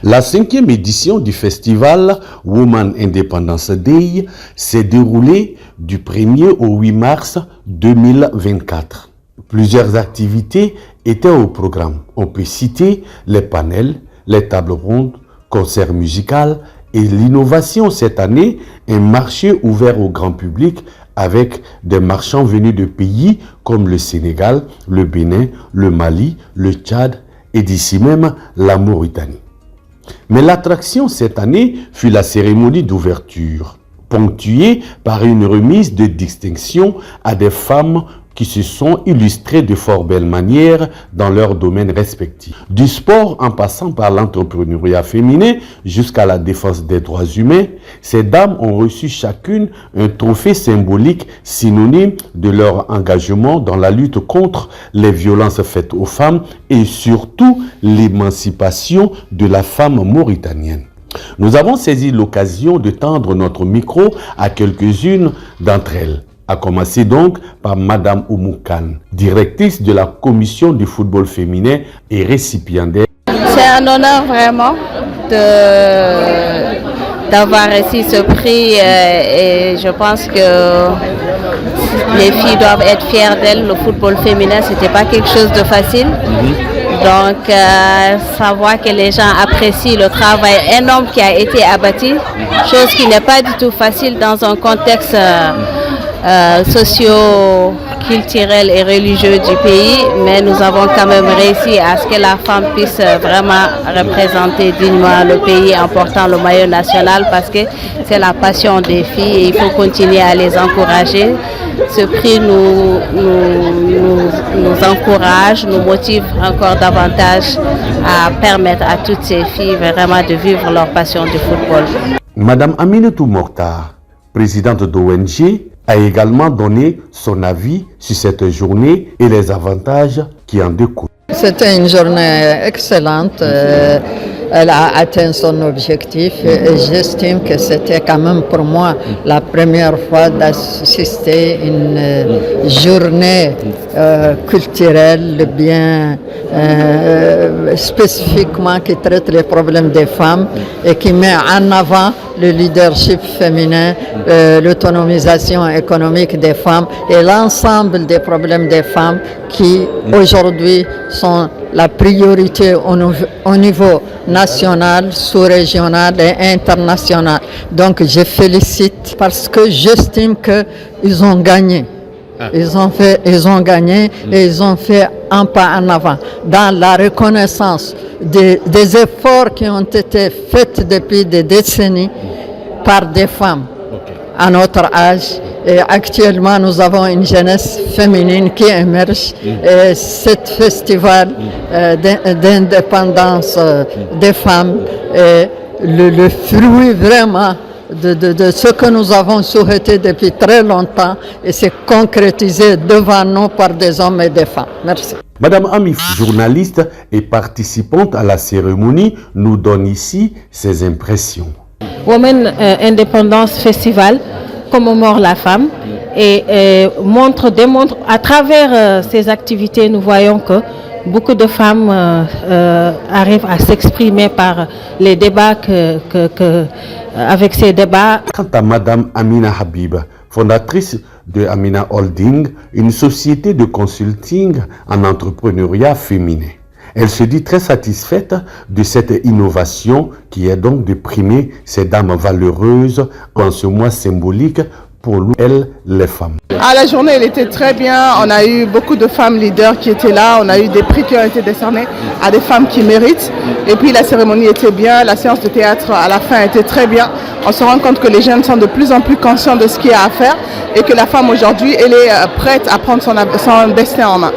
La 5e édition du festival Women Independence Day s'est déroulée du 1er au 8 mars 2024. Plusieurs activités étaient au programme. On peut citer les panels, les tables rondes, concerts musicaux et l'innovation cette année, un marché ouvert au grand public avec des marchands venus de pays comme le Sénégal, le Bénin, le Mali, le Tchad et d'ici même la Mauritanie. Mais l'attraction cette année fut la cérémonie d'ouverture, ponctuée par une remise de distinction à des femmes qui se sont illustrées de fort belle manière dans leurs domaines respectifs. Du sport en passant par l'entrepreneuriat féminin jusqu'à la défense des droits humains, ces dames ont reçu chacune un trophée symbolique synonyme de leur engagement dans la lutte contre les violences faites aux femmes et surtout l'émancipation de la femme mauritanienne. Nous avons saisi l'occasion de tendre notre micro à quelques-unes d'entre elles. A commencer donc par Madame Oumou Kane, directrice de la commission du football féminin et récipiendaire. C'est un honneur vraiment d'avoir reçu ce prix et je pense que les filles doivent être fières d'elles. Le football féminin, c'était pas quelque chose de facile. Donc, savoir que les gens apprécient le travail énorme qui a été abattu, chose qui n'est pas du tout facile dans un contexte socio-culturel et religieux du pays, mais nous avons quand même réussi à ce que la femme puisse vraiment représenter dignement le pays en portant le maillot national parce que c'est la passion des filles et il faut continuer à les encourager. Ce prix nous encourage, nous motive encore davantage à permettre à toutes ces filles vraiment de vivre leur passion du football. Madame Aminetou Mortar, présidente d'ONG, a également donné son avis sur cette journée et les avantages qui en découlent. C'était une journée excellente. Elle a atteint son objectif. J'estime que c'était quand même pour moi la première fois d'assister à une journée culturelle bien spécifiquement qui traite les problèmes des femmes et qui met en avant le leadership féminin, l'autonomisation économique des femmes et l'ensemble des problèmes des femmes qui aujourd'hui sont la priorité au niveau national, sous-régional et international. Donc je félicite parce que j'estime qu'ils ont gagné. Ils ont gagné et ils ont fait un pas en avant dans la reconnaissance des efforts qui ont été faits depuis des décennies par des femmes à notre âge. Et actuellement, nous avons une jeunesse féminine qui émerge. Et ce festival d'indépendance des femmes est le fruit vraiment de ce que nous avons souhaité depuis très longtemps et c'est concrétisé devant nous par des hommes et des femmes. Merci. Madame Amif, journaliste et participante à la cérémonie, nous donne ici ses impressions. Women Independence Festival commémore la femme et démontre à travers ces activités, nous voyons que beaucoup de femmes arrivent à s'exprimer par les débats avec ces débats. Quant à Madame Amina Habib, fondatrice de Amina Holding, une société de consulting en entrepreneuriat féminin. Elle se dit très satisfaite de cette innovation qui est donc de primer ces dames valeureuses en ce mois symbolique pour nous, elles, les femmes. La journée, elle était très bien. On a eu beaucoup de femmes leaders qui étaient là. On a eu des prix qui ont été décernés à des femmes qui méritent. Et puis la cérémonie était bien. La séance de théâtre à la fin était très bien. On se rend compte que les jeunes sont de plus en plus conscients de ce qu'il y a à faire et que la femme aujourd'hui, elle est prête à prendre son destin en main.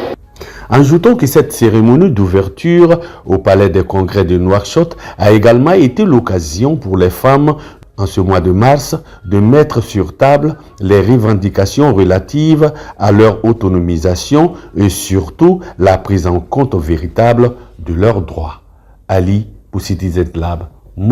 Ajoutons que cette cérémonie d'ouverture au Palais des Congrès de Nouakchott a également été l'occasion pour les femmes, en ce mois de mars, de mettre sur table les revendications relatives à leur autonomisation et surtout la prise en compte véritable de leurs droits. Ali pour Citizen Lab.